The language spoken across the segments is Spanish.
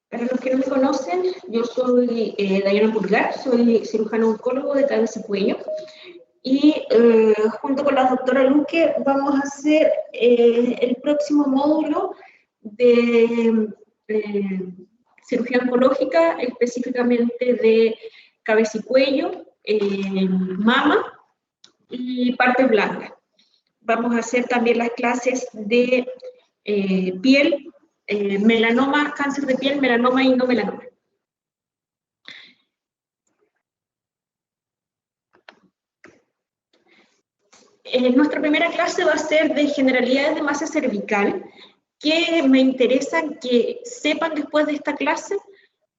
Para los que no me conocen, yo soy Dayana Pulgar, soy cirujano oncólogo de cabeza y cuello. Y junto con la doctora Luque vamos a hacer el próximo módulo de cirugía oncológica, específicamente de cabeza y cuello, mama y parte blanca. Vamos a hacer también las clases de piel, melanoma, cáncer de piel, melanoma y no melanoma. Nuestra primera clase va a ser de generalidades de masa cervical, que me interesa que sepan después de esta clase,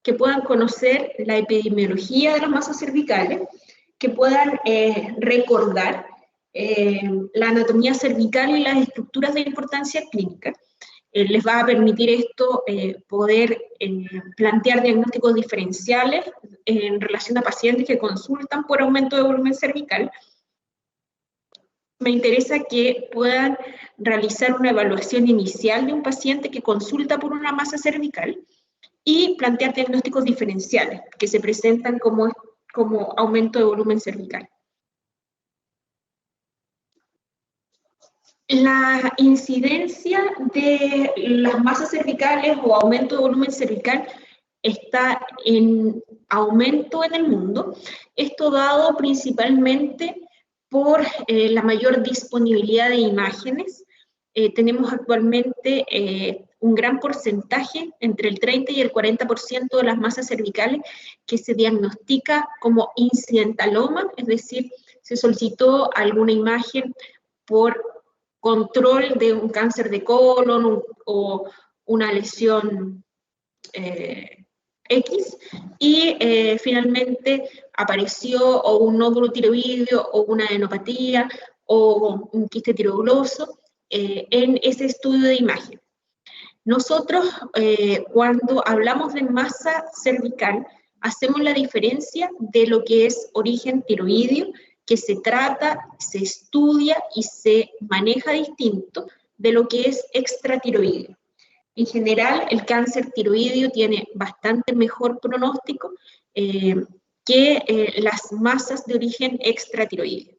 que puedan conocer la epidemiología de las masas cervicales, que puedan recordar la anatomía cervical y las estructuras de importancia clínica. Les va a permitir esto poder plantear diagnósticos diferenciales en relación a pacientes que consultan por aumento de volumen cervical. Me interesa que puedan realizar una evaluación inicial de un paciente que consulta por una masa cervical y plantear diagnósticos diferenciales que se presentan como aumento de volumen cervical. La incidencia de las masas cervicales o aumento de volumen cervical está en aumento en el mundo, esto dado principalmente por la mayor disponibilidad de imágenes. Tenemos actualmente un gran porcentaje, entre el 30 y el 40% de las masas cervicales que se diagnostica como incidentaloma, es decir, se solicitó alguna imagen por control de un cáncer de colon o una lesión X, y finalmente apareció o un nódulo tiroideo o una adenopatía o un quiste tiroidoso en ese estudio de imagen. Nosotros, cuando hablamos de masa cervical, hacemos la diferencia de lo que es origen tiroideo, que se trata, se estudia y se maneja distinto de lo que es extratiroideo. En general, el cáncer tiroideo tiene bastante mejor pronóstico que las masas de origen extratiroideo.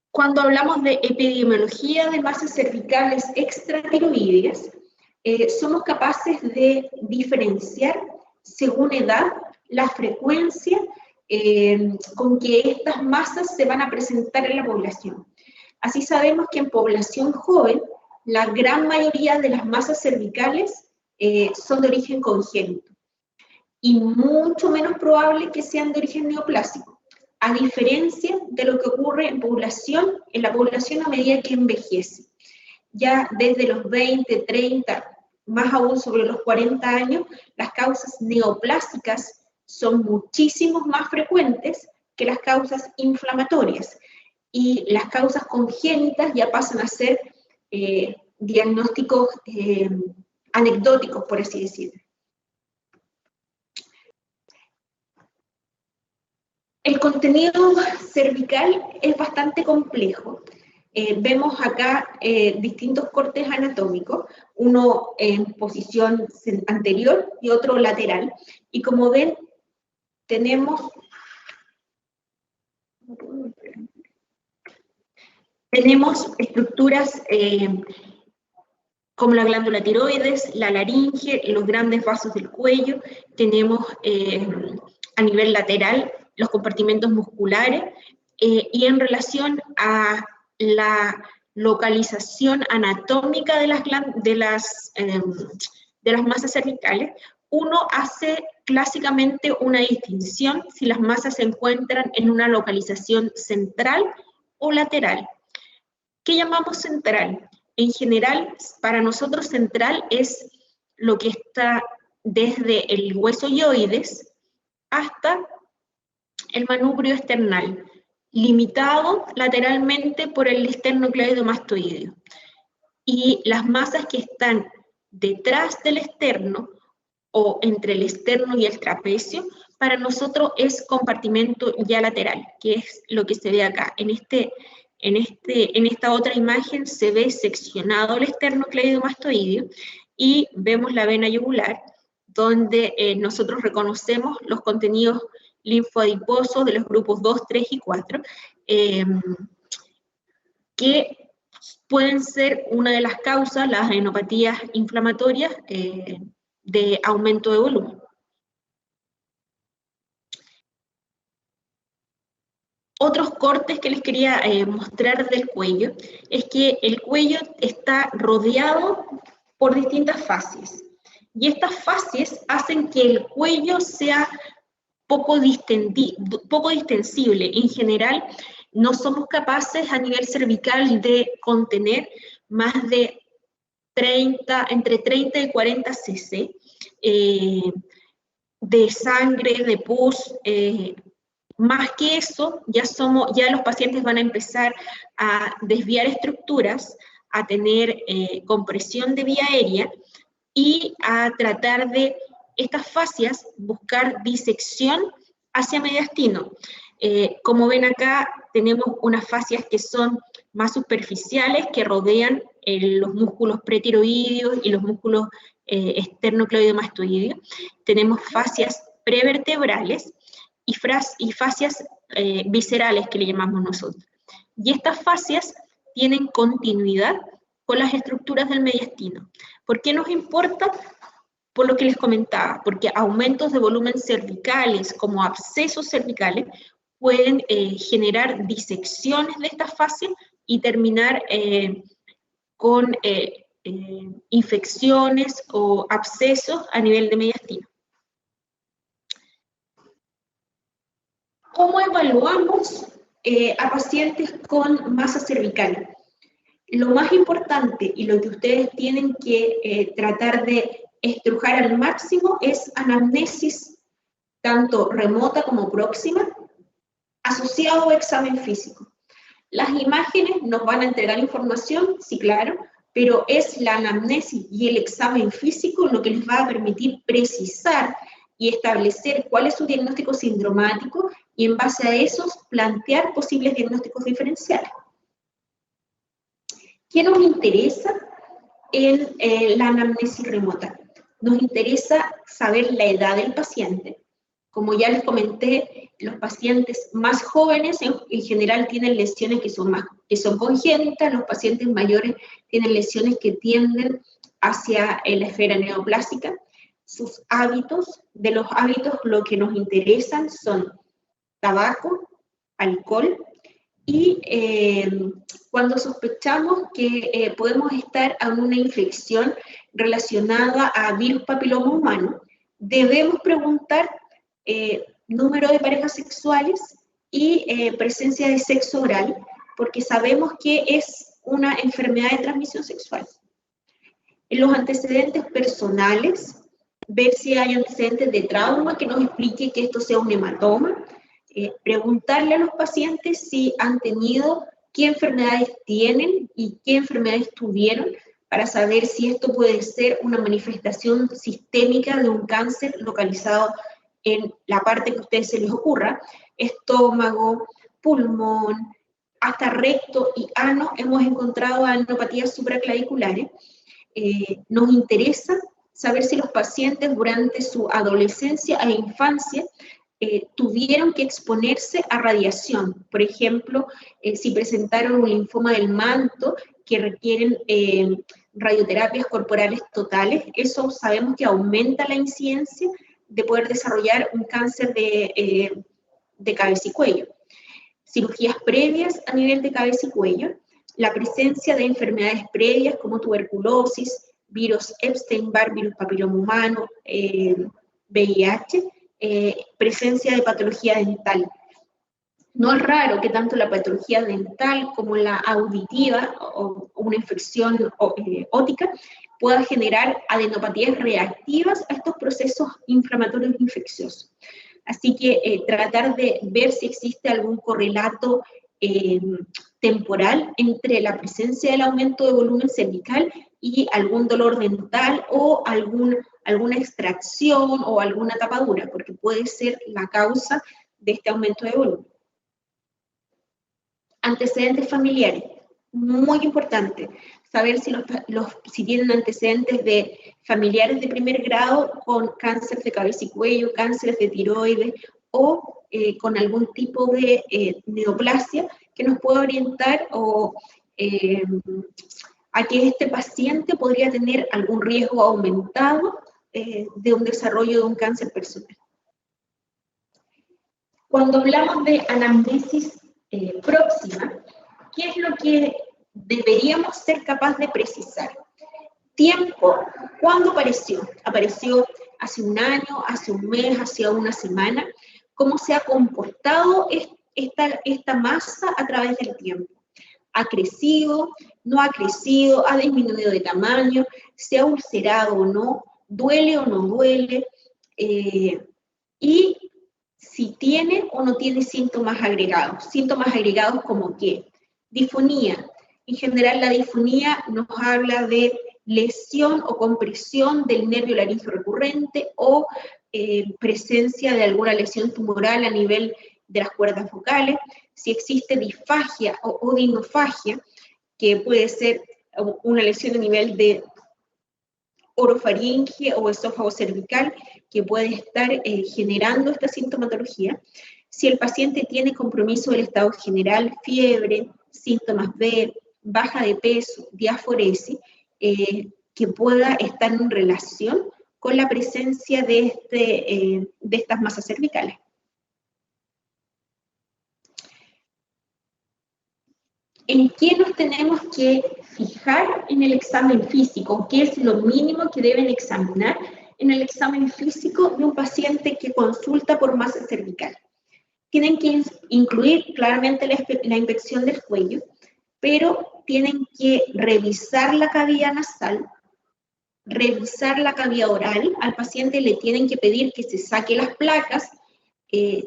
Cuando hablamos de epidemiología de masas cervicales extratiroideas, somos capaces de diferenciar según edad la frecuencia con que estas masas se van a presentar en la población. Así sabemos que en población joven, la gran mayoría de las masas cervicales son de origen congénito y mucho menos probable que sean de origen neoplásico, a diferencia de lo que ocurre en la población a medida que envejece. Ya desde los 20, 30, más aún sobre los 40 años, las causas neoplásicas son muchísimo más frecuentes que las causas inflamatorias, y las causas congénitas ya pasan a ser diagnósticos anecdóticos, por así decirlo. El contenido cervical es bastante complejo. Vemos acá distintos cortes anatómicos, uno en posición anterior y otro lateral, y como ven, tenemos estructuras como la glándula tiroides, la laringe, los grandes vasos del cuello. Tenemos a nivel lateral los compartimentos musculares, y en relación a la localización anatómica de las masas cervicales, uno hace clásicamente una distinción si las masas se encuentran en una localización central o lateral. ¿Qué llamamos central? En general, para nosotros central es lo que está desde el hueso yoides hasta el manubrio esternal, limitado lateralmente por el esternocleidomastoideo. Y las masas que están detrás del esterno o entre el esterno y el trapecio, para nosotros es compartimento ya lateral, que es lo que se ve acá. En esta otra imagen se ve seccionado el esternocleidomastoideo, y vemos la vena yugular, donde nosotros reconocemos los contenidos linfoadiposos de los grupos 2, 3 y 4, que pueden ser una de las causas, las adenopatías inflamatorias de aumento de volumen. Otros cortes que les quería mostrar del cuello es que el cuello está rodeado por distintas fascias. Y estas fascias hacen que el cuello sea poco distensible. En general, no somos capaces a nivel cervical de contener más de entre 30 y 40 cc de sangre, de pus. Más que eso, ya los pacientes van a empezar a desviar estructuras, a tener compresión de vía aérea y a tratar de estas fascias buscar disección hacia mediastino. Como ven acá, tenemos unas fascias que son más superficiales, que rodean los músculos pretiroideos y los músculos esternocleidomastoideos. Tenemos fascias prevertebrales y fascias viscerales, que le llamamos nosotros. Y estas fascias tienen continuidad con las estructuras del mediastino. ¿Por qué nos importa? Por lo que les comentaba, porque aumentos de volumen cervicales, como abscesos cervicales, pueden generar disecciones de estas fascias y terminar con infecciones o abscesos a nivel de mediastino. ¿Cómo evaluamos a pacientes con masa cervical? Lo más importante y lo que ustedes tienen que tratar de estrujar al máximo es anamnesis, tanto remota como próxima, asociado a examen físico. Las imágenes nos van a entregar información, sí, claro, pero es la anamnesis y el examen físico lo que les va a permitir precisar y establecer cuál es su diagnóstico sindromático y en base a esos plantear posibles diagnósticos diferenciales. ¿Qué nos interesa en la anamnesis remota? Nos interesa saber la edad del paciente. Como ya les comenté, los pacientes más jóvenes en general tienen lesiones que son congénitas, los pacientes mayores tienen lesiones que tienden hacia la esfera neoplásica. Sus hábitos, de los hábitos lo que nos interesan son tabaco, alcohol, y cuando sospechamos que podemos estar en una infección relacionada a virus papiloma humano, debemos preguntar número de parejas sexuales y presencia de sexo oral, porque sabemos que es una enfermedad de transmisión sexual. En los antecedentes personales, ver si hay antecedentes de trauma que nos explique que esto sea un hematoma, preguntarle a los pacientes si han tenido, qué enfermedades tienen y qué enfermedades tuvieron, para saber si esto puede ser una manifestación sistémica de un cáncer localizado en la parte que a ustedes se les ocurra, estómago, pulmón, hasta recto y ano. Hemos encontrado adenopatías supraclaviculares. Nos interesa saber si los pacientes durante su adolescencia e infancia tuvieron que exponerse a radiación. Por ejemplo, si presentaron un linfoma del manto que requieren radioterapias corporales totales, eso sabemos que aumenta la incidencia de poder desarrollar un cáncer de cabeza y cuello. Cirugías previas a nivel de cabeza y cuello, la presencia de enfermedades previas como tuberculosis, virus Epstein-Barr, virus papiloma humano, VIH, presencia de patología dental. No es raro que tanto la patología dental como la auditiva o una infección ótica pueda generar adenopatías reactivas a estos procesos inflamatorios infecciosos. Así que tratar de ver si existe algún correlato temporal entre la presencia del aumento de volumen cervical y algún dolor dental o alguna extracción o alguna tapadura, porque puede ser la causa de este aumento de volumen. Antecedentes familiares, muy importante, saber si tienen antecedentes de familiares de primer grado con cáncer de cabeza y cuello, cánceres de tiroides o con algún tipo de neoplasia que nos pueda orientar a que este paciente podría tener algún riesgo aumentado de un desarrollo de un cáncer personal. Cuando hablamos de anamnesis próxima, ¿qué es lo que deberíamos ser capaces de precisar? Tiempo, ¿cuándo apareció? ¿Apareció hace un año, hace un mes, hace una semana? ¿Cómo se ha comportado esta masa a través del tiempo? ¿Ha crecido? ¿No ha crecido? ¿Ha disminuido de tamaño? ¿Se ha ulcerado o no? ¿Duele o no duele? Y si tiene o no tiene síntomas agregados. Síntomas agregados como ¿qué? Disfonía. En general la disfonía nos habla de lesión o compresión del nervio laríngeo recurrente o presencia de alguna lesión tumoral a nivel de las cuerdas vocales. Si existe disfagia o odinofagia, que puede ser una lesión a nivel de orofaringe o esófago cervical, que puede estar generando esta sintomatología. Si el paciente tiene compromiso del estado general, fiebre, síntomas B, baja de peso, diaforesis, que pueda estar en relación con la presencia de estas masas cervicales. ¿En qué nos tenemos que fijar en el examen físico? ¿Qué es lo mínimo que deben examinar en el examen físico de un paciente que consulta por masa cervical? Tienen que incluir claramente la inspección del cuello, pero tienen que revisar la cavidad nasal, revisar la cavidad oral. Al paciente le tienen que pedir que se saque las placas.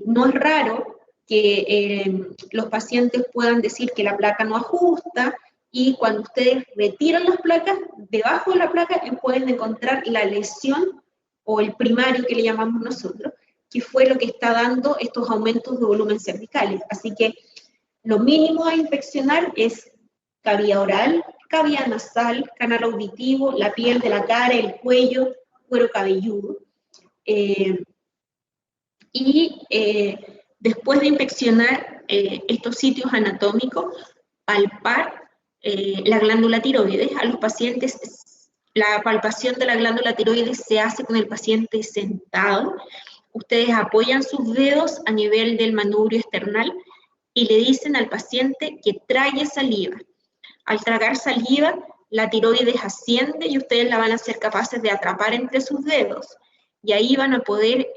No es raro que los pacientes puedan decir que la placa no ajusta, y cuando ustedes retiran las placas, debajo de la placa pueden encontrar la lesión o el primario que le llamamos nosotros, que fue lo que está dando estos aumentos de volumen cervicales. Así que lo mínimo a inspeccionar es cavidad oral, cavidad nasal, canal auditivo, la piel de la cara, el cuello, cuero cabelludo. Después de inspeccionar estos sitios anatómicos, palpar la glándula tiroides. A los pacientes, la palpación de la glándula tiroides se hace con el paciente sentado. Ustedes apoyan sus dedos a nivel del manubrio esternal y le dicen al paciente que trague saliva. Al tragar saliva, la tiroides asciende y ustedes la van a ser capaces de atrapar entre sus dedos. Y ahí van a poder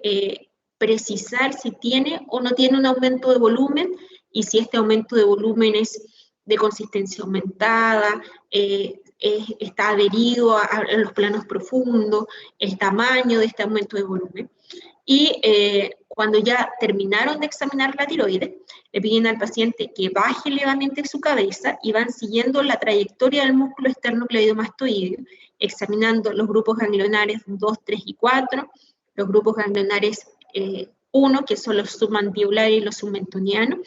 precisar si tiene o no tiene un aumento de volumen, y si este aumento de volumen es de consistencia aumentada, está adherido a los planos profundos, el tamaño de este aumento de volumen. Y cuando ya terminaron de examinar la tiroides, le piden al paciente que baje levemente su cabeza y van siguiendo la trayectoria del músculo esternocleidomastoideo, examinando los grupos ganglionares 2, 3 y 4, los grupos ganglionares 1, que son los submandibulares y los submentonianos,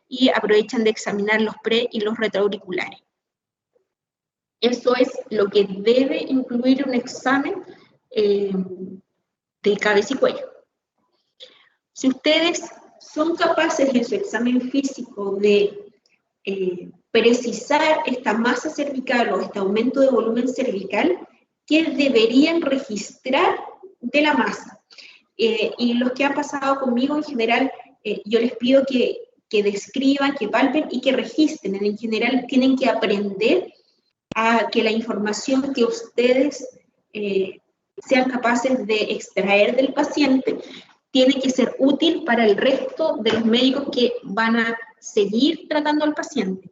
y aprovechan de examinar los pre y los retroauriculares. Eso es lo que debe incluir un examen de cabeza y cuello. Si ustedes son capaces en su examen físico de precisar esta masa cervical o este aumento de volumen cervical, ¿qué deberían registrar de la masa? Y los que han pasado conmigo en general, yo les pido que describan, que palpen y que registren. En general tienen que aprender a que la información que ustedes sean capaces de extraer del paciente tiene que ser útil para el resto de los médicos que van a seguir tratando al paciente.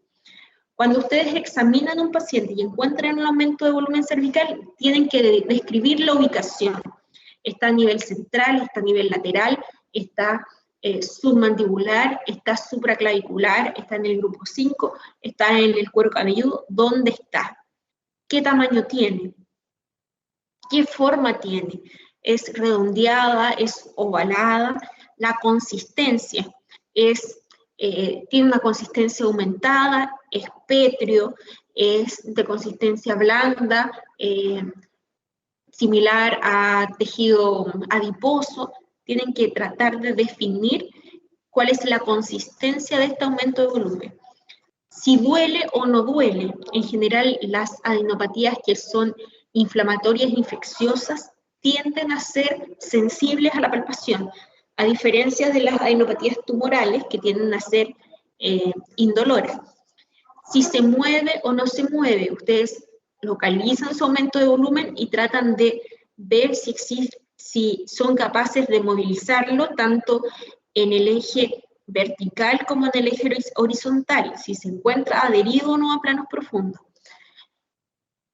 Cuando ustedes examinan a un paciente y encuentran un aumento de volumen cervical, tienen que describir la ubicación. Está a nivel central, está a nivel lateral, está submandibular, está supraclavicular, está en el grupo 5, está en el cuero cabelludo. ¿Dónde está? ¿Qué tamaño tiene? ¿Qué forma tiene? ¿Es redondeada? ¿Es ovalada? La consistencia tiene una consistencia aumentada, es pétreo, es de consistencia blanda, similar a tejido adiposo, tienen que tratar de definir cuál es la consistencia de este aumento de volumen. Si duele o no duele, en general las adenopatías que son inflamatorias e infecciosas tienden a ser sensibles a la palpación, a diferencia de las adenopatías tumorales que tienden a ser indoloras. Si se mueve o no se mueve, ustedes localizan su aumento de volumen y tratan de ver si son capaces de movilizarlo tanto en el eje vertical como en el eje horizontal, si se encuentra adherido o no a planos profundos.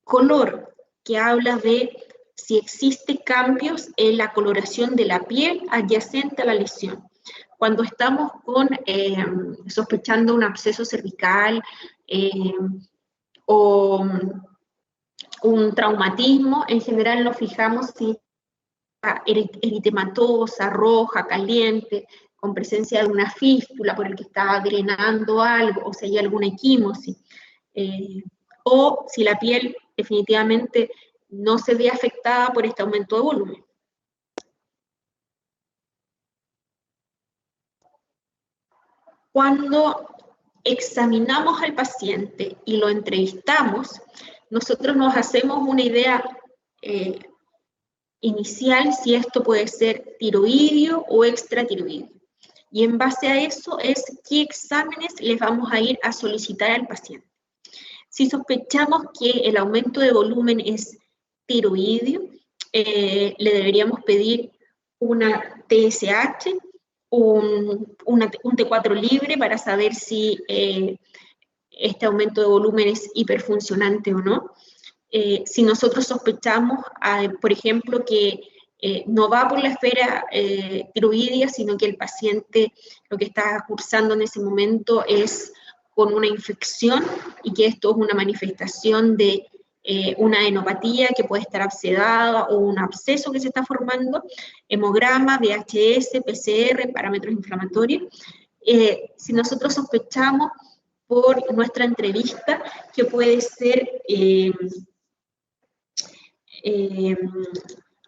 Color, que habla de si existen cambios en la coloración de la piel adyacente a la lesión. Cuando estamos sospechando un absceso cervical o un traumatismo, en general nos fijamos si está eritematosa, roja, caliente, con presencia de una fístula por el que está drenando algo, o si hay alguna equimosis, o si la piel definitivamente no se ve afectada por este aumento de volumen. Cuando examinamos al paciente y lo entrevistamos, nosotros nos hacemos una idea inicial si esto puede ser tiroideo o extratiroideo. Y en base a eso es qué exámenes les vamos a ir a solicitar al paciente. Si sospechamos que el aumento de volumen es tiroideo, le deberíamos pedir una TSH, un T4 libre para saber si este aumento de volumen es hiperfuncionante o no. Si nosotros sospechamos, por ejemplo, que no va por la esfera tiroidea, sino que el paciente lo que está cursando en ese momento es con una infección y que esto es una manifestación de una adenopatía que puede estar abscedada o un absceso que se está formando, hemograma, VHS, PCR, parámetros inflamatorios. Si nosotros sospechamos por nuestra entrevista que puede ser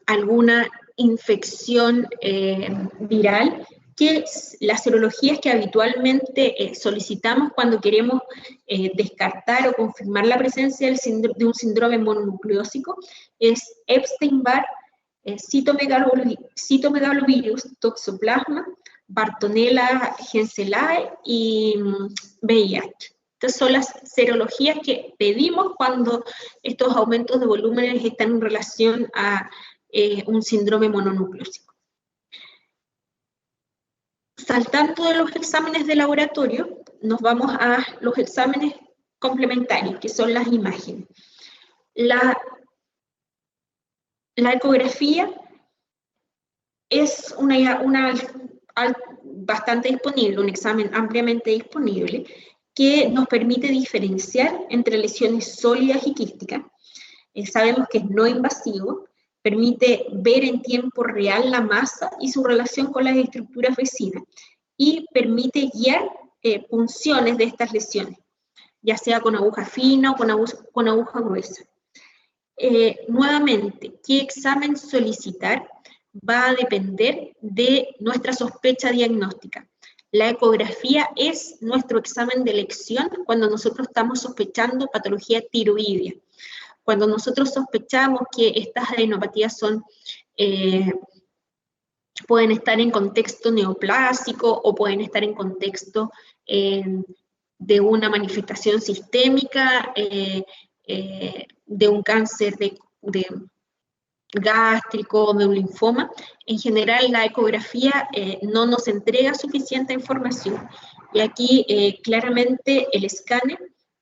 alguna infección viral, que las serologías que habitualmente solicitamos cuando queremos descartar o confirmar la presencia de un síndrome mononucleósico es Epstein-Barr, citomegalovirus, toxoplasma, Bartonella genselae y VIH. Estas son las serologías que pedimos cuando estos aumentos de volúmenes están en relación a un síndrome mononucleósico. Saltando de los exámenes de laboratorio, nos vamos a los exámenes complementarios, que son las imágenes. La ecografía es bastante disponible, un examen ampliamente disponible, que nos permite diferenciar entre lesiones sólidas y quísticas. Sabemos que es no invasivo, permite ver en tiempo real la masa y su relación con las estructuras vecinas, y permite guiar punciones de estas lesiones, ya sea con aguja fina o con aguja gruesa. Nuevamente, ¿qué examen solicitar? Va a depender de nuestra sospecha diagnóstica. La ecografía es nuestro examen de elección cuando nosotros estamos sospechando patología tiroidea. Cuando nosotros sospechamos que estas adenopatías pueden estar en contexto neoplásico o pueden estar en contexto de una manifestación sistémica, de un cáncer de gástrico, de un linfoma, en general la ecografía no nos entrega suficiente información. Y aquí claramente el escáner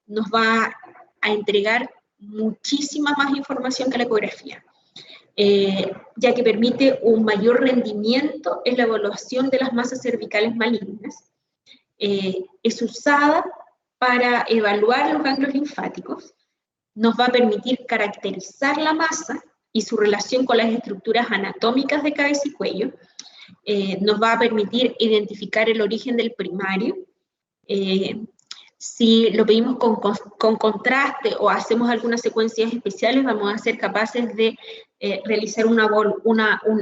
nos va a entregar muchísima más información que la ecografía, ya que permite un mayor rendimiento en la evaluación de las masas cervicales malignas. Es usada para evaluar los ganglios linfáticos, nos va a permitir caracterizar la masa y su relación con las estructuras anatómicas de cabeza y cuello, nos va a permitir identificar el origen del primario. Si lo pedimos con contraste o hacemos algunas secuencias especiales, vamos a ser capaces de realizar un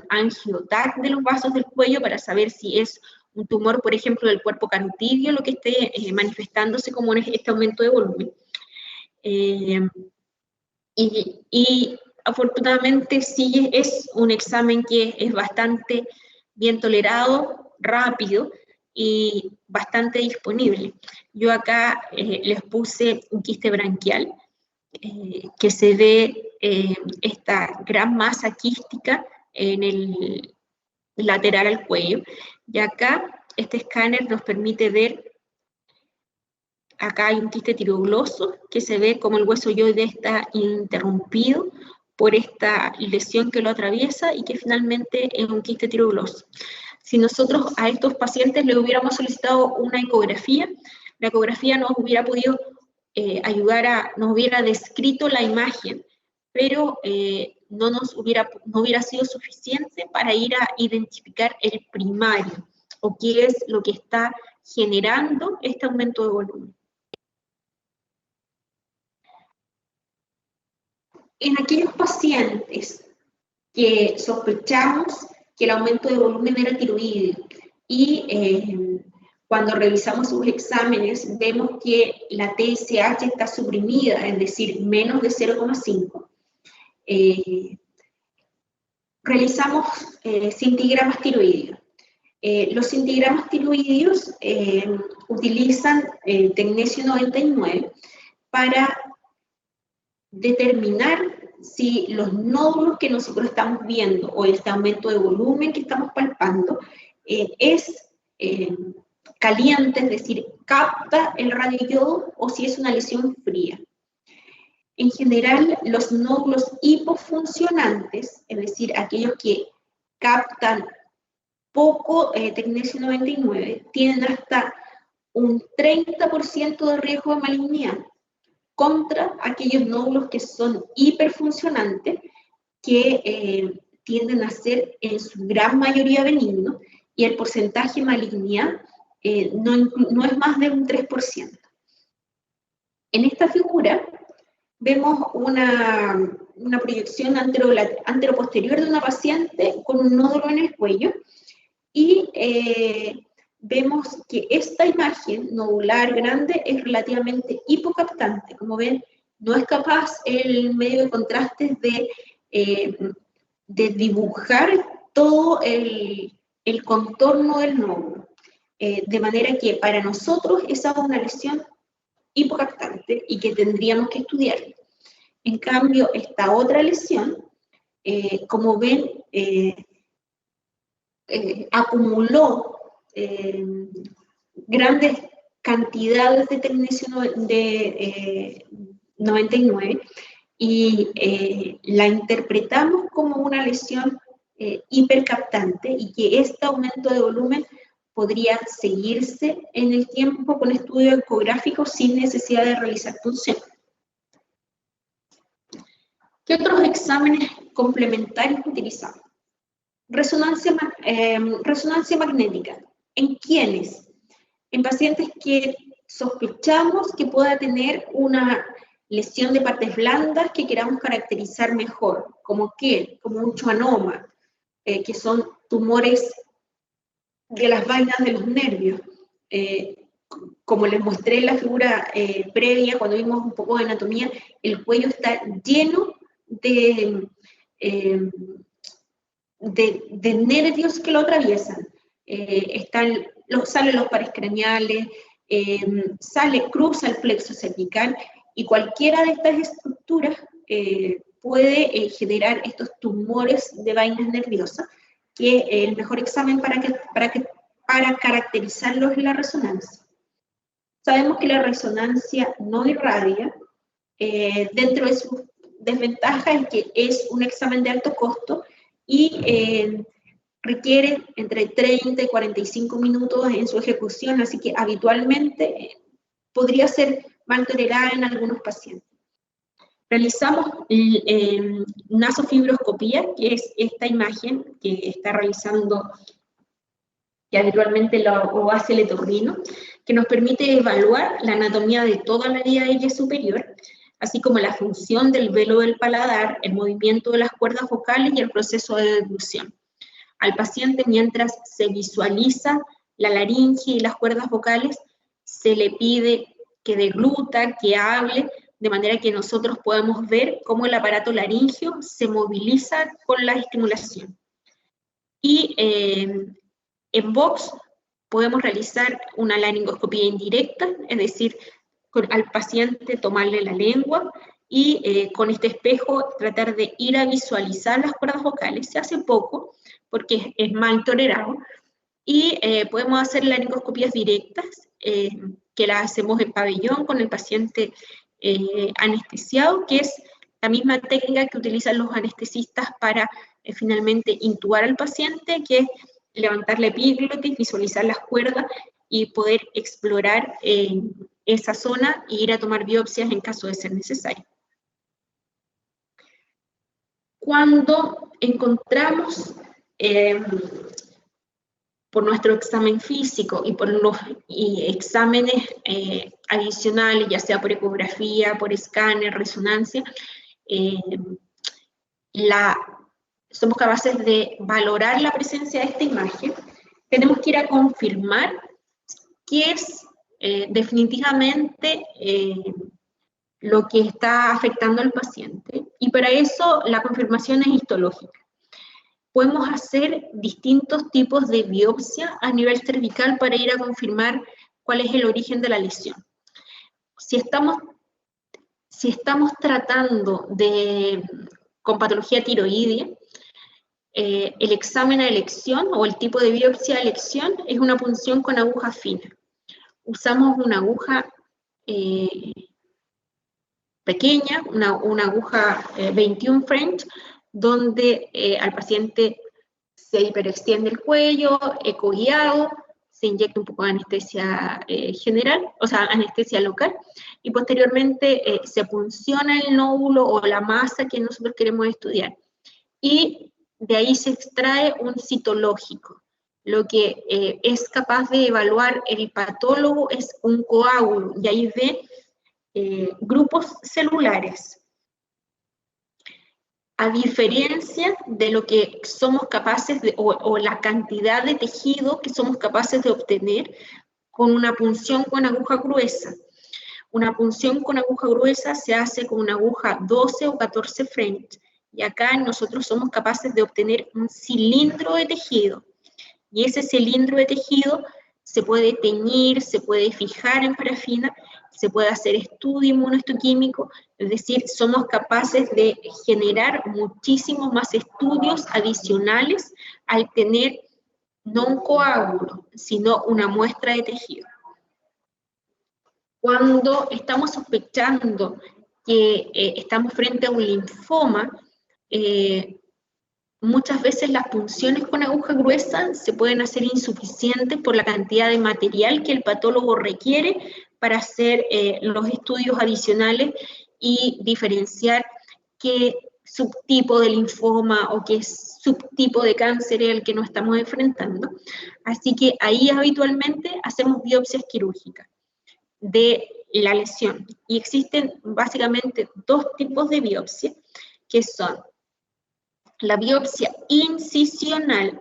angio-TAC de los vasos del cuello para saber si es un tumor, por ejemplo, del cuerpo carotidio, lo que esté manifestándose como este aumento de volumen. Y afortunadamente sí es un examen que es bastante bien tolerado, rápido y bastante disponible. Yo acá les puse un quiste branquial, que se ve esta gran masa quística en el lateral al cuello, y acá este escáner nos permite ver. Acá hay un quiste tirogloso que se ve como el hueso yoide está interrumpido por esta lesión que lo atraviesa y que finalmente es un quiste tirogloso. Si nosotros a estos pacientes les hubiéramos solicitado una ecografía, la ecografía nos hubiera podido nos hubiera descrito la imagen, pero no hubiera sido suficiente para ir a identificar el primario, o qué es lo que está generando este aumento de volumen. En aquellos pacientes que sospechamos que el aumento de volumen era tiroideo y cuando revisamos sus exámenes vemos que la TSH está suprimida, es decir, menos de 0,5, realizamos cintigramas tiroideos. Los cintigramas tiroideos utilizan tecnesio 99 para determinar si los nódulos que nosotros estamos viendo o este aumento de volumen que estamos palpando es caliente, es decir, capta el radioyodo, o si es una lesión fría. En general, los nódulos hipofuncionantes, es decir, aquellos que captan poco tecnesio 99, tienen hasta un 30% de riesgo de malignidad, contra aquellos nódulos que son hiperfuncionantes, que tienden a ser en su gran mayoría benignos, y el porcentaje de malignidad no es más de un 3%. En esta figura vemos una proyección anteroposterior de una paciente con un nódulo en el cuello, y vemos que esta imagen nodular grande es relativamente hipocaptante. Como ven, no es capaz el medio de contraste de dibujar todo el contorno del nódulo. De manera que para nosotros esa es una lesión hipocaptante y que tendríamos que estudiar. En cambio, esta otra lesión, como ven, acumuló grandes cantidades de tecnesio 99 y la interpretamos como una lesión hipercaptante, y que este aumento de volumen podría seguirse en el tiempo con estudio ecográfico sin necesidad de realizar punción. ¿Qué otros exámenes complementarios utilizamos? Resonancia magnética. ¿En quiénes? En pacientes que sospechamos que pueda tener una lesión de partes blandas que queramos caracterizar mejor. ¿Como qué? Como un schwannoma, que son tumores de las vainas de los nervios. Como les mostré en la figura previa, cuando vimos un poco de anatomía, el cuello está lleno de nervios que lo atraviesan. Salen los pares craneales, cruza el plexo cervical, y cualquiera de estas estructuras puede generar estos tumores de vainas nerviosas, que es el mejor examen para caracterizarlos en la resonancia. Sabemos que la resonancia no irradia. Dentro de sus desventajas es que es un examen de alto costo y requiere entre 30 y 45 minutos en su ejecución, así que habitualmente podría ser mal tolerada en algunos pacientes. Realizamos nasofibroscopía, que es esta imagen que está realizando que habitualmente lo hace el otorrino, que nos permite evaluar la anatomía de toda la vía aérea superior, así como la función del velo del paladar, el movimiento de las cuerdas vocales y el proceso de deglución. Al paciente, mientras se visualiza la laringe y las cuerdas vocales, se le pide que degluta, que hable, de manera que nosotros podemos ver cómo el aparato laríngeo se moviliza con la estimulación. Y en Vox podemos realizar una laringoscopía indirecta, es decir, al paciente tomarle la lengua y con este espejo tratar de ir a visualizar las cuerdas vocales. Se hace poco porque es mal tolerado, y podemos hacer laringoscopías directas, que las hacemos en pabellón con el paciente anestesiado, que es la misma técnica que utilizan los anestesistas para finalmente intubar al paciente, que es levantar la epiglotis, visualizar las cuerdas y poder explorar esa zona e ir a tomar biopsias en caso de ser necesario. Cuando encontramos por nuestro examen físico y por los exámenes adicionales, ya sea por ecografía, por escáner, resonancia, somos capaces de valorar la presencia de esta imagen, tenemos que ir a confirmar qué es definitivamente lo que está afectando al paciente, y para eso la confirmación es histológica. Podemos hacer distintos tipos de biopsia a nivel cervical para ir a confirmar cuál es el origen de la lesión. Si estamos tratando con patología tiroidea, el examen a elección o el tipo de biopsia a elección es una punción con aguja fina. Usamos una aguja pequeña, una aguja 21 French, donde al paciente se hiperextiende el cuello, ecoguiado, se inyecta un poco de anestesia general, o sea, anestesia local, y posteriormente se punciona el nódulo o la masa que nosotros queremos estudiar. Y de ahí se extrae un citológico. Lo que es capaz de evaluar el patólogo es un coágulo, y ahí ve grupos celulares. A diferencia de lo que somos capaces de, o la cantidad de tejido que somos capaces de obtener con una punción con aguja gruesa. Una punción con aguja gruesa se hace con una aguja 12 o 14 French, y acá nosotros somos capaces de obtener un cilindro de tejido, y ese cilindro de tejido se puede teñir, se puede fijar en parafina, se puede hacer estudio inmunohistoquímico, es decir, somos capaces de generar muchísimos más estudios adicionales al tener no un coágulo, sino una muestra de tejido. Cuando estamos sospechando que estamos frente a un linfoma, muchas veces las punciones con aguja gruesa se pueden hacer insuficientes por la cantidad de material que el patólogo requiere para hacer los estudios adicionales y diferenciar qué subtipo de linfoma o qué subtipo de cáncer es el que nos estamos enfrentando. Así que ahí habitualmente hacemos biopsias quirúrgicas de la lesión. Y existen básicamente dos tipos de biopsia, que son la biopsia incisional,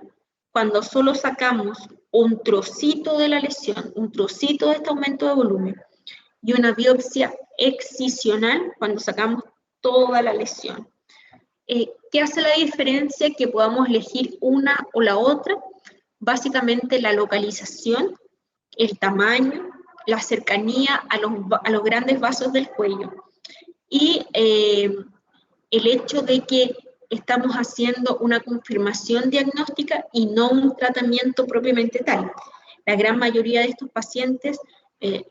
cuando solo sacamos un trocito de la lesión, un trocito de este aumento de volumen, y una biopsia excisional, cuando sacamos toda la lesión. ¿Qué hace la diferencia que podamos elegir una o la otra? Básicamente la localización, el tamaño, la cercanía a los grandes vasos del cuello, y el hecho de que estamos haciendo una confirmación diagnóstica y no un tratamiento propiamente tal. La gran mayoría de estos pacientes,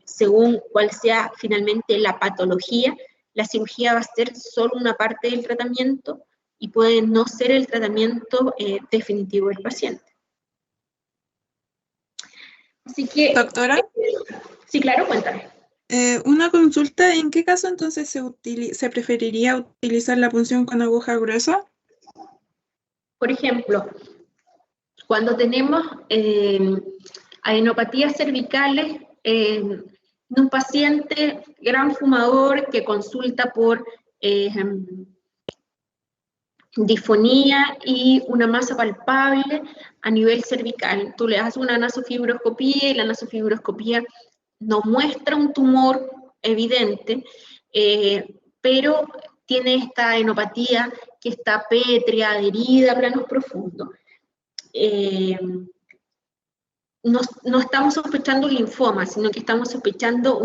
según cuál sea finalmente la patología, la cirugía va a ser solo una parte del tratamiento y puede no ser el tratamiento definitivo del paciente. Así que... Doctora. Sí, claro, cuéntame. Una consulta, ¿en qué caso entonces se preferiría utilizar la punción con aguja gruesa? Por ejemplo, Cuando tenemos adenopatías cervicales en un paciente gran fumador que consulta por disfonía y una masa palpable a nivel cervical. Tú le haces una nasofibroscopía y la nasofibroscopía no muestra un tumor evidente, pero tiene esta adenopatía que está pétrea, adherida a planos profundos. No estamos sospechando un linfoma, sino que estamos sospechando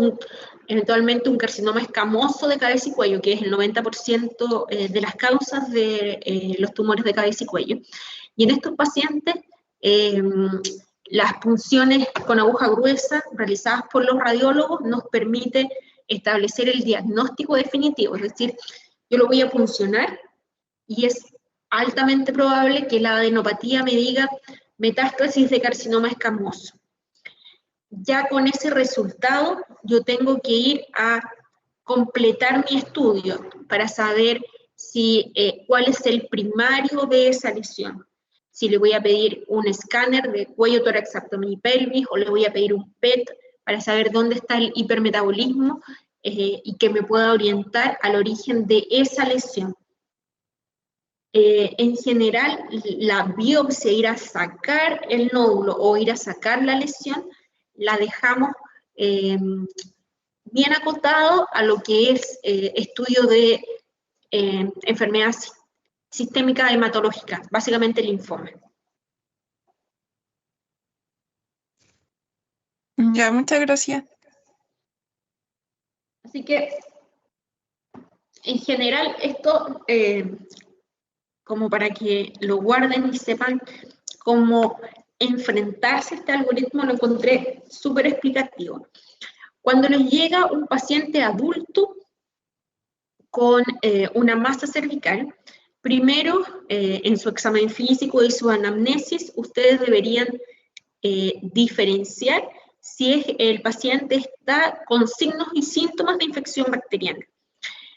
eventualmente un carcinoma escamoso de cabeza y cuello, que es el 90% de las causas de los tumores de cabeza y cuello. Y en estos pacientes, las punciones con aguja gruesa realizadas por los radiólogos nos permite establecer el diagnóstico definitivo, es decir, yo lo voy a puncionar y es altamente probable que la adenopatía me diga metástasis de carcinoma escamoso. Ya con ese resultado, yo tengo que ir a completar mi estudio para saber cuál es el primario de esa lesión. Si le voy a pedir un escáner de cuello, tórax, abdomen y pelvis, o le voy a pedir un PET para saber dónde está el hipermetabolismo y que me pueda orientar al origen de esa lesión. En general, la biopsia, ir a sacar el nódulo o ir a sacar la lesión, la dejamos bien acotado a lo que es estudio de enfermedad sistémica hematológica, básicamente linfoma. Ya, muchas gracias. Así que, en general, esto, como para que lo guarden y sepan cómo enfrentarse a este algoritmo, lo encontré súper explicativo. Cuando les llega un paciente adulto con una masa cervical, primero, en su examen físico y su anamnesis, ustedes deberían diferenciar si el paciente está con signos y síntomas de infección bacteriana.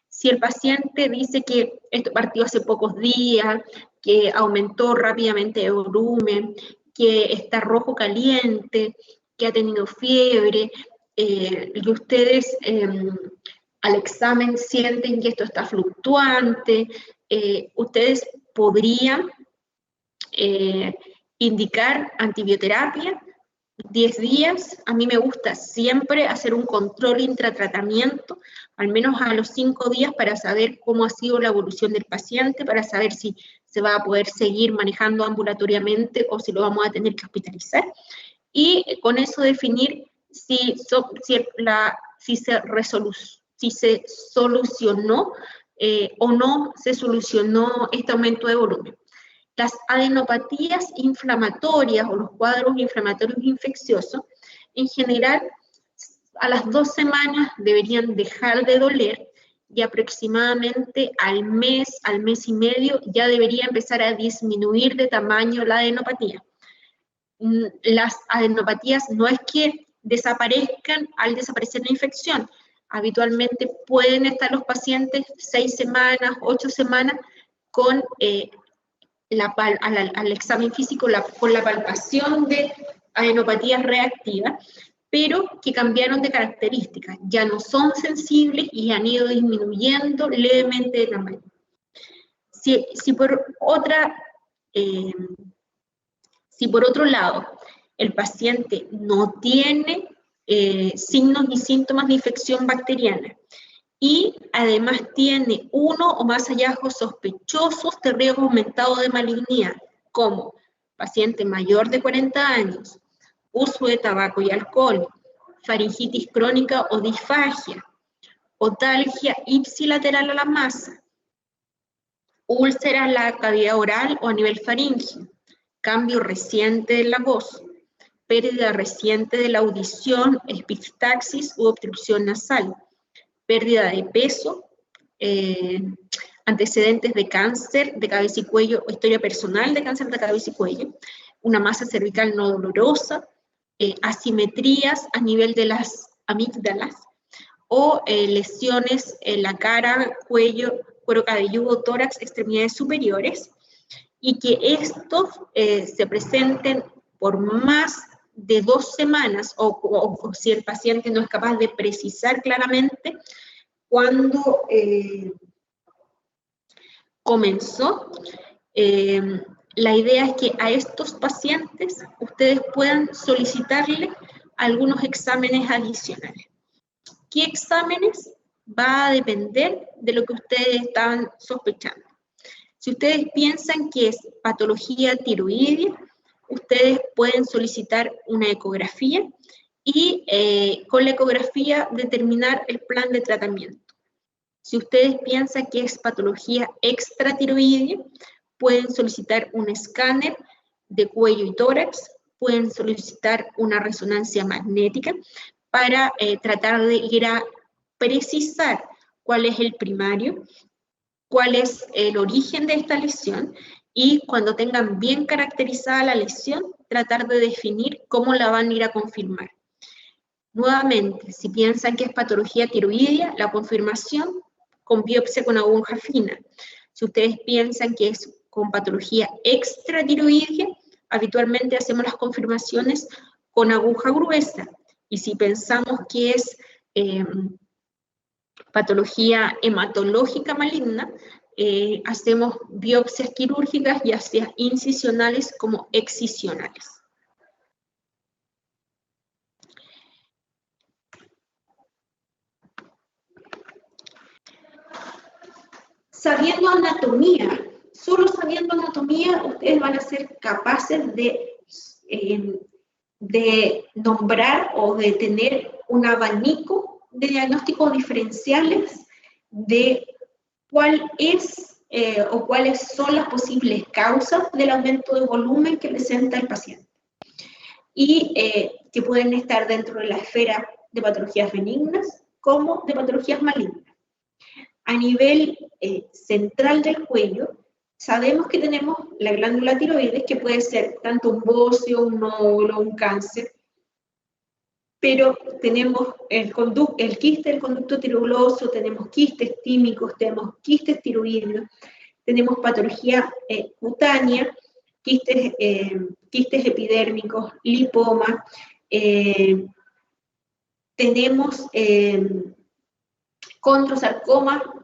Si el paciente dice que esto partió hace pocos días, que aumentó rápidamente el volumen, que está rojo caliente, que ha tenido fiebre, y ustedes al examen sienten que esto está fluctuante, ustedes podrían indicar antibioterapia, 10 días. A mí me gusta siempre hacer un control intratratamiento, al menos a los 5 días, para saber cómo ha sido la evolución del paciente, para saber si se va a poder seguir manejando ambulatoriamente o si lo vamos a tener que hospitalizar. Y con eso definir si se solucionó o no se solucionó este aumento de volumen. Las adenopatías inflamatorias o los cuadros inflamatorios infecciosos, en general, a las 2 semanas deberían dejar de doler y aproximadamente al mes y medio, ya debería empezar a disminuir de tamaño la adenopatía. Las adenopatías no es que desaparezcan al desaparecer la infección. Habitualmente pueden estar los pacientes 6 semanas, 8 semanas con al examen físico con la palpación de adenopatías reactivas, pero que cambiaron de características, ya no son sensibles y han ido disminuyendo levemente de tamaño. Si por otro lado el paciente no tiene signos y síntomas de infección bacteriana, y además tiene uno o más hallazgos sospechosos de riesgo aumentado de malignidad, como paciente mayor de 40 años, uso de tabaco y alcohol, faringitis crónica o disfagia, otalgia ipsilateral a la masa, úlceras en la cavidad oral o a nivel faríngeo, cambio reciente de la voz, pérdida reciente de la audición, epistaxis u obstrucción nasal, pérdida de peso, antecedentes de cáncer de cabeza y cuello o historia personal de cáncer de cabeza y cuello, una masa cervical no dolorosa, asimetrías a nivel de las amígdalas o lesiones en la cara, cuello, cuero cabelludo, tórax, extremidades superiores, y que estos se presenten por más de 2 semanas, o si el paciente no es capaz de precisar claramente cuándo comenzó, la idea es que a estos pacientes ustedes puedan solicitarle algunos exámenes adicionales. ¿Qué exámenes? Va a depender de lo que ustedes estaban sospechando. Si ustedes piensan que es patología tiroidea, ustedes pueden solicitar una ecografía y con la ecografía determinar el plan de tratamiento. Si ustedes piensan que es patología extratiroidea, pueden solicitar un escáner de cuello y tórax, pueden solicitar una resonancia magnética para tratar de ir a precisar cuál es el primario, cuál es el origen de esta lesión, y cuando tengan bien caracterizada la lesión, tratar de definir cómo la van a ir a confirmar. Nuevamente, si piensan que es patología tiroidea, la confirmación con biopsia con aguja fina. Si ustedes piensan que es con patología extratiroidea, habitualmente hacemos las confirmaciones con aguja gruesa. Y si pensamos que es patología hematológica maligna, hacemos biopsias quirúrgicas, ya sea incisionales como excisionales. Sabiendo anatomía, solo sabiendo anatomía, ustedes van a ser capaces de nombrar o de tener un abanico de diagnósticos diferenciales de cuál es o cuáles son las posibles causas del aumento de volumen que presenta el paciente. Y que pueden estar dentro de la esfera de patologías benignas como de patologías malignas. A nivel central del cuello, sabemos que tenemos la glándula tiroides, que puede ser tanto un bóceo, un nódulo, un cáncer, pero tenemos el quiste del conducto tiroidoso, tenemos quistes tímicos, tenemos quistes tiroideos, tenemos patología cutánea, quistes epidérmicos, lipoma, tenemos condrosarcoma,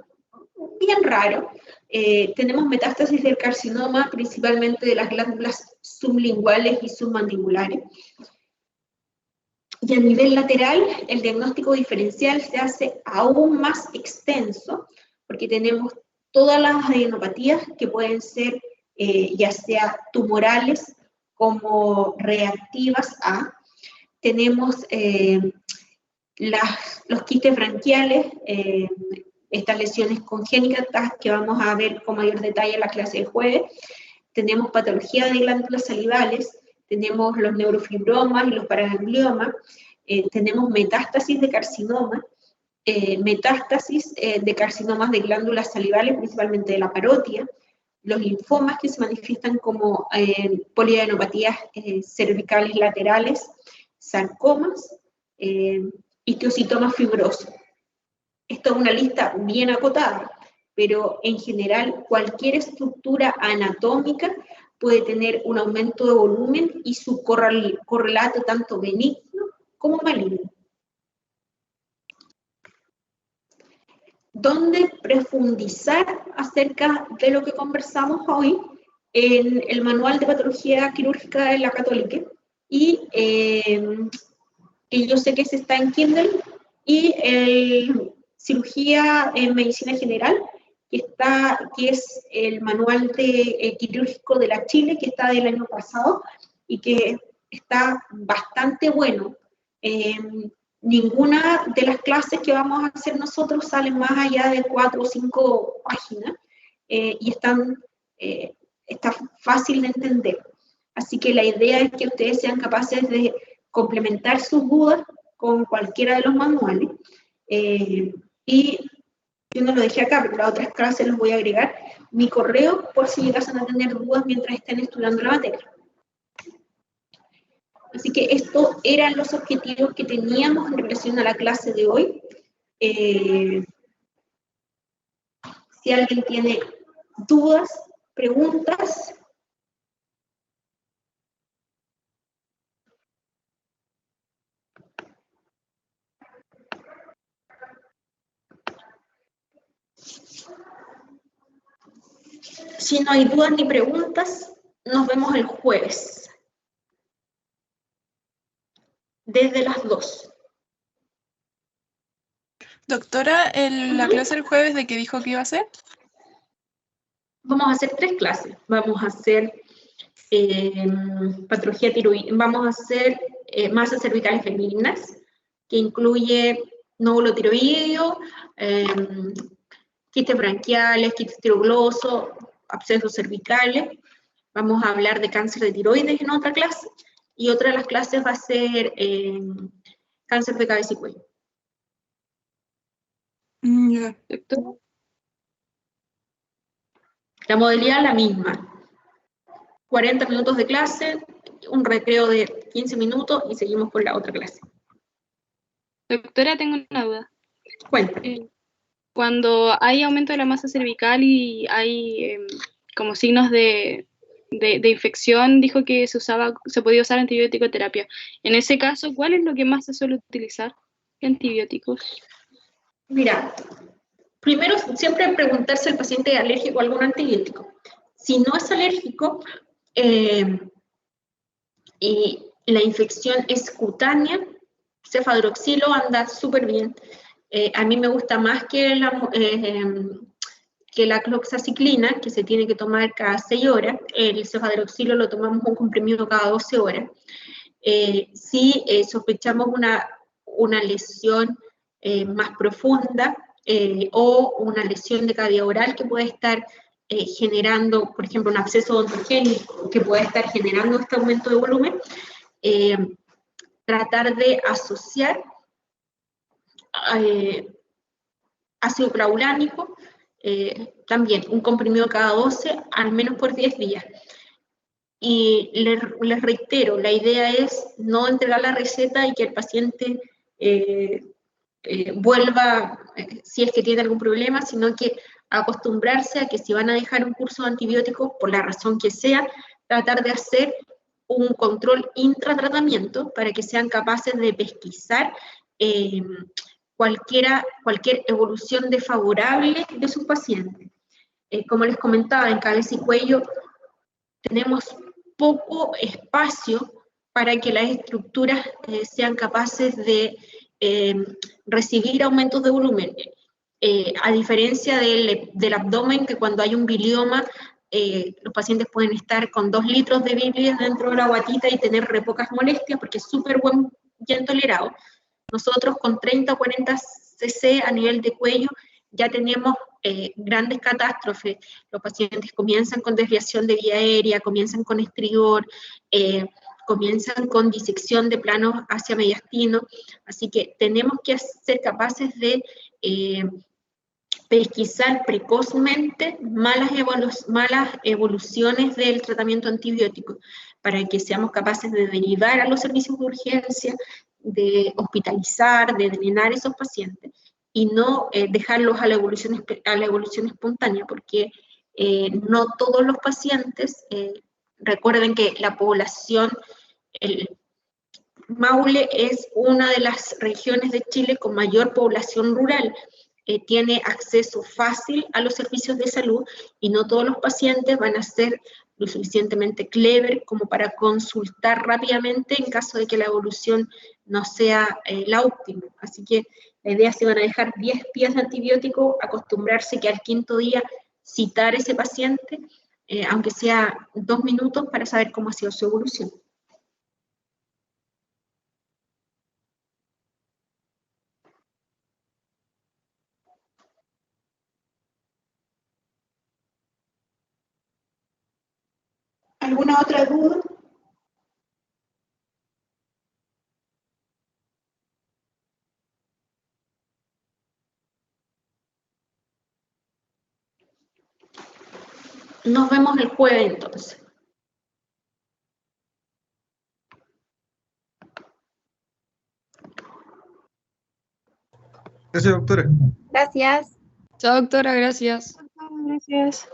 bien raro, tenemos metástasis del carcinoma, principalmente de las glándulas sublinguales y submandibulares. Y a nivel lateral, el diagnóstico diferencial se hace aún más extenso, porque tenemos todas las adenopatías que pueden ser ya sea tumorales como reactivas a, tenemos los quistes branquiales, estas lesiones congénitas que vamos a ver con mayor detalle en la clase de jueves, tenemos patología de glándulas salivales, tenemos los neurofibromas y los paragangliomas, tenemos metástasis de carcinoma, metástasis de carcinomas de glándulas salivales, principalmente de la parótida, los linfomas que se manifiestan como poliadenopatías cervicales laterales, sarcomas, histiocytomas fibrosos. Esto es una lista bien acotada, pero en general cualquier estructura anatómica puede tener un aumento de volumen y su correlato tanto benigno como maligno. ¿Dónde profundizar acerca de lo que conversamos hoy? En el manual de patología quirúrgica de la Católica, y yo sé que ese está en Kindle, y el cirugía en medicina general, que es el manual quirúrgico de la Chile, que está del año pasado, y que está bastante bueno. Ninguna de las clases que vamos a hacer nosotros salen más allá de 4 o 5 páginas, y está fácil de entender. Así que la idea es que ustedes sean capaces de complementar sus dudas con cualquiera de los manuales. Y yo no lo dejé acá, pero las otras clases los voy a agregar, mi correo, por si llegasen a tener dudas mientras estén estudiando la materia. Así que estos eran los objetivos que teníamos en relación a la clase de hoy. Si alguien tiene dudas, preguntas, Si no hay dudas ni preguntas, nos vemos el jueves, desde las 2. Doctora, la clase del jueves, ¿de qué dijo que iba a ser? Vamos a hacer 3 clases. Vamos a hacer patología tiroidea, vamos a hacer masas cervicales femeninas, que incluye nódulo tiroideo, quistes branquiales, quistes tirogloso, abscesos cervicales. Vamos a hablar de cáncer de tiroides en otra clase, y otra de las clases va a ser cáncer de cabeza y cuello. Ya. Doctora, La modalidad es la misma. 40 minutos de clase, un recreo de 15 minutos y seguimos con la otra clase. doctora, tengo una duda. Cuéntame. Cuando hay aumento de la masa cervical y hay como signos de infección, dijo que se podía usar antibiótico terapia. En ese caso, ¿cuál es lo que más se suele utilizar? ¿Qué antibióticos? Mira, primero siempre preguntar si el paciente es alérgico a algún antibiótico. Si no es alérgico y la infección es cutánea, cefadroxilo anda súper bien. A mí me gusta más que la cloxaciclina, que se tiene que tomar cada 6 horas. El cefadroxilo lo tomamos un comprimido cada 12 horas. Si sospechamos una lesión más profunda o una lesión de cavidad oral que puede estar generando, por ejemplo, un absceso odontogénico que puede estar generando este aumento de volumen, tratar de asociar ácido clavulánico, también un comprimido cada 12, al menos por 10 días. Y les reitero, la idea es no entregar la receta y que el paciente vuelva si es que tiene algún problema, sino que acostumbrarse a que si van a dejar un curso de antibióticos, por la razón que sea, tratar de hacer un control intratratamiento para que sean capaces de pesquisar cualquier evolución desfavorable de sus pacientes. Como les comentaba, en cabeza y cuello tenemos poco espacio para que las estructuras sean capaces de recibir aumentos de volumen. A diferencia del abdomen, que cuando hay un bilioma, los pacientes pueden estar con 2 litros de bilis dentro de la guatita y tener re pocas molestias porque es súper bien tolerado. Nosotros con 30 o 40 cc a nivel de cuello ya tenemos grandes catástrofes. Los pacientes comienzan con desviación de vía aérea, comienzan con estrigor, comienzan con disección de planos hacia mediastino, así que tenemos que ser capaces de pesquisar precozmente malas evoluciones del tratamiento antibiótico, para que seamos capaces de derivar a los servicios de urgencia, de hospitalizar, de drenar a esos pacientes, y no dejarlos a la evolución espontánea, porque no todos los pacientes, recuerden que la población, el Maule es una de las regiones de Chile con mayor población rural, tiene acceso fácil a los servicios de salud y no todos los pacientes van a ser lo suficientemente clever como para consultar rápidamente en caso de que la evolución no sea la óptima. Así que la idea es, si van a dejar 10 días de antibiótico, acostumbrarse que al 5.º día citar a ese paciente, aunque sea 2 minutos, para saber cómo ha sido su evolución. ¿Alguna otra duda? Nos vemos el jueves entonces. Gracias, doctora. Gracias. Chao, doctora, gracias. Gracias.